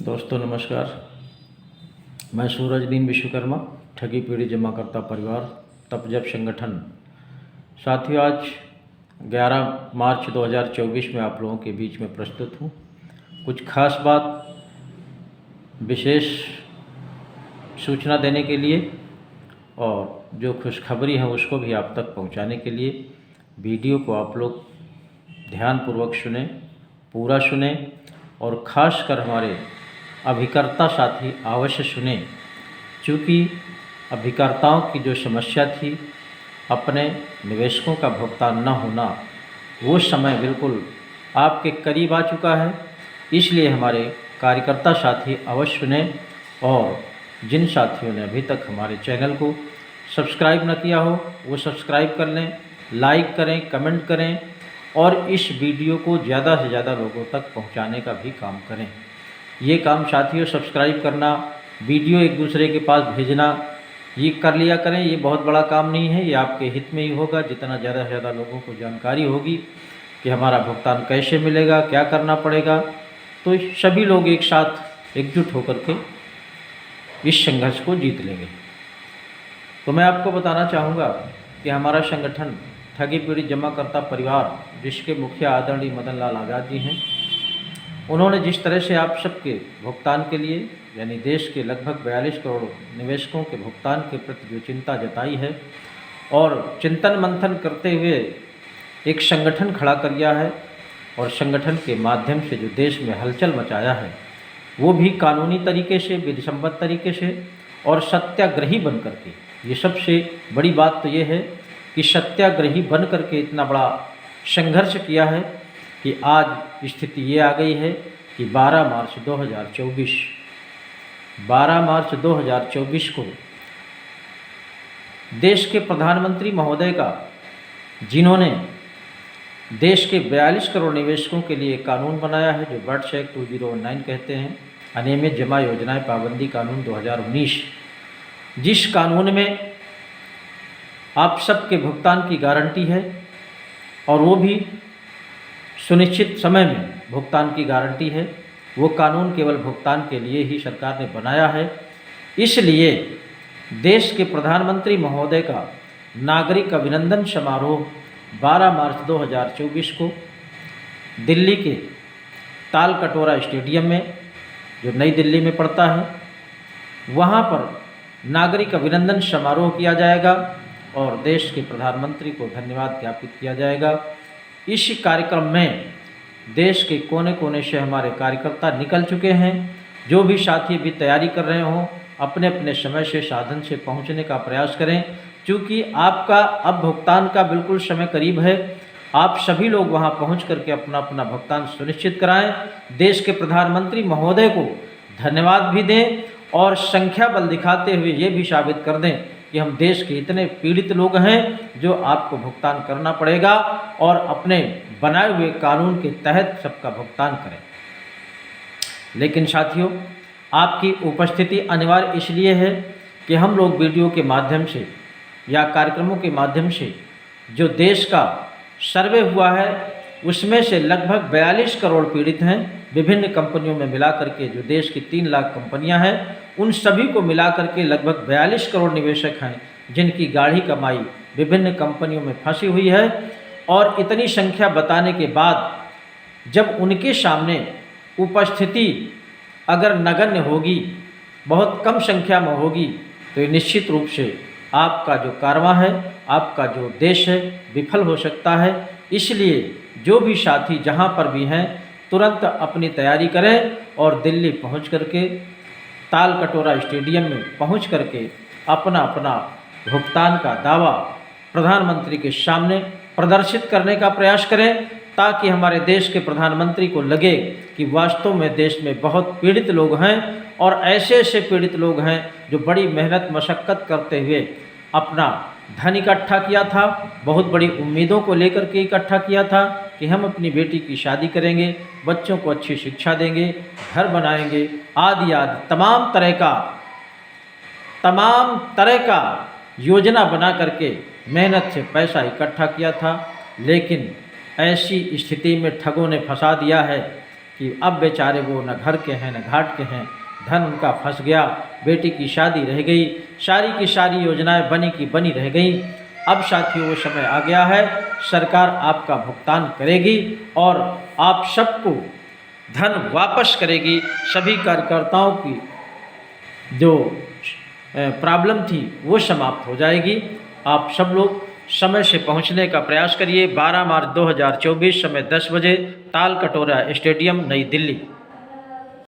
दोस्तों नमस्कार। मैं सूरज दीन विश्वकर्मा, ठगी पीढ़ी जमाकर्ता परिवार तपजप संगठन। साथियों, आज 11 मार्च 2024 में आप लोगों के बीच में प्रस्तुत हूँ। कुछ खास बात, विशेष सूचना देने के लिए और जो खुशखबरी है उसको भी आप तक पहुँचाने के लिए वीडियो को आप लोग ध्यानपूर्वक सुने, पूरा सुने और ख़ासकर हमारे अभिकर्ता साथी अवश्य सुने, क्योंकि अभिकर्ताओं की जो समस्या थी अपने निवेशकों का भुगतान न होना, वो समय बिल्कुल आपके करीब आ चुका है। इसलिए हमारे कार्यकर्ता साथी अवश्य सुने और जिन साथियों ने अभी तक हमारे चैनल को सब्सक्राइब न किया हो वो सब्सक्राइब कर लें, लाइक करें, कमेंट करें और इस वीडियो को ज़्यादा से ज़्यादा लोगों तक पहुंचाने का भी काम करें। ये काम साथियों, सब्सक्राइब करना, वीडियो एक दूसरे के पास भेजना, ये कर लिया करें। ये बहुत बड़ा काम नहीं है, ये आपके हित में ही होगा। जितना ज़्यादा से ज़्यादा लोगों को जानकारी होगी कि हमारा भुगतान कैसे मिलेगा, क्या करना पड़ेगा, तो सभी लोग एक साथ एकजुट होकर के इस संघर्ष को जीत लेंगे। तो मैं आपको बताना चाहूँगा कि हमारा संगठन ठगी पीड़ित जमाकर्ता परिवार, जिसके मुखिया आदरणीय मदन लाल आज़ाद जी हैं, उन्होंने जिस तरह से आप सबके भुगतान के लिए, यानी देश के लगभग 42 करोड़ निवेशकों के भुगतान के प्रति जो चिंता जताई है और चिंतन मंथन करते हुए एक संगठन खड़ा कर दिया है और संगठन के माध्यम से जो देश में हलचल मचाया है, वो भी कानूनी तरीके से, विधिसम्मत तरीके से और सत्याग्रही बन करके। ये सबसे बड़ी बात तो ये है कि सत्याग्रही बन करके इतना बड़ा संघर्ष किया है कि आज स्थिति ये आ गई है कि 12 मार्च 2024 को देश के प्रधानमंत्री महोदय का, जिन्होंने देश के 42 करोड़ निवेशकों के लिए कानून बनाया है जो बर्ड्स एक्ट 2019 कहते हैं, अनियमित जमा योजनाएं पाबंदी कानून 2019, जिस कानून में आप सबके भुगतान की गारंटी है और वो भी सुनिश्चित समय में भुगतान की गारंटी है। वो कानून केवल भुगतान के लिए ही सरकार ने बनाया है। इसलिए देश के प्रधानमंत्री महोदय का नागरिक अभिनंदन समारोह 12 मार्च 2024 को दिल्ली के ताल कटोरा स्टेडियम में, जो नई दिल्ली में पड़ता है, वहाँ पर नागरिक अभिनंदन समारोह किया जाएगा और देश के प्रधानमंत्री को धन्यवाद ज्ञापित किया जाएगा। इस कार्यक्रम में देश के कोने कोने से हमारे कार्यकर्ता निकल चुके हैं। जो भी साथी भी तैयारी कर रहे हों, अपने अपने समय से, साधन से पहुंचने का प्रयास करें, क्योंकि आपका अब भुगतान का बिल्कुल समय करीब है। आप सभी लोग वहां पहुंच करके अपना अपना भुगतान सुनिश्चित कराएं। देश के प्रधानमंत्री महोदय को धन्यवाद भी दें और संख्या बल दिखाते हुए ये भी साबित कर दें कि हम देश के इतने पीड़ित लोग हैं जो आपको भुगतान करना पड़ेगा और अपने बनाए हुए कानून के तहत सबका भुगतान करें। लेकिन साथियों, आपकी उपस्थिति अनिवार्य इसलिए है कि हम लोग वीडियो के माध्यम से या कार्यक्रमों के माध्यम से जो देश का सर्वे हुआ है उसमें से लगभग 42 करोड़ पीड़ित हैं। विभिन्न कंपनियों में मिला करके जो देश की 3 लाख कंपनियां हैं, उन सभी को मिला करके लगभग 42 करोड़ निवेशक हैं जिनकी गाढ़ी कमाई विभिन्न कंपनियों में फंसी हुई है। और इतनी संख्या बताने के बाद जब उनके सामने उपस्थिति अगर नगण्य होगी, बहुत कम संख्या में होगी, तो ये निश्चित रूप से आपका जो कारवां है, आपका जो उद्देश्य है, विफल हो सकता है। इसलिए जो भी साथी जहां पर भी हैं, तुरंत अपनी तैयारी करें और दिल्ली पहुंच करके, ताल कटोरा स्टेडियम में पहुंच करके अपना अपना भुगतान का दावा प्रधानमंत्री के सामने प्रदर्शित करने का प्रयास करें, ताकि हमारे देश के प्रधानमंत्री को लगे कि वास्तव में देश में बहुत पीड़ित लोग हैं और ऐसे ऐसे पीड़ित लोग हैं जो बड़ी मेहनत मशक्क़त करते हुए अपना धन इकट्ठा किया था, बहुत बड़ी उम्मीदों को लेकर के इकट्ठा किया था कि हम अपनी बेटी की शादी करेंगे, बच्चों को अच्छी शिक्षा देंगे, घर बनाएंगे, आदि आदि तमाम तरह का योजना बना करके मेहनत से पैसा इकट्ठा किया था। लेकिन ऐसी स्थिति में ठगों ने फंसा दिया है कि अब बेचारे वो न घर के हैं न घाट के हैं, धन उनका फंस गया, बेटी की शादी रह गई, सारी की सारी योजनाएं बनी की बनी रह गई। अब साथियों वो समय आ गया है, सरकार आपका भुगतान करेगी और आप सबको धन वापस करेगी। सभी कार्यकर्ताओं की जो प्रॉब्लम थी वो समाप्त हो जाएगी। आप सब लोग समय से पहुंचने का प्रयास करिए। 12 मार्च 2024 समय 10 बजे, ताल कटोरा स्टेडियम, नई दिल्ली।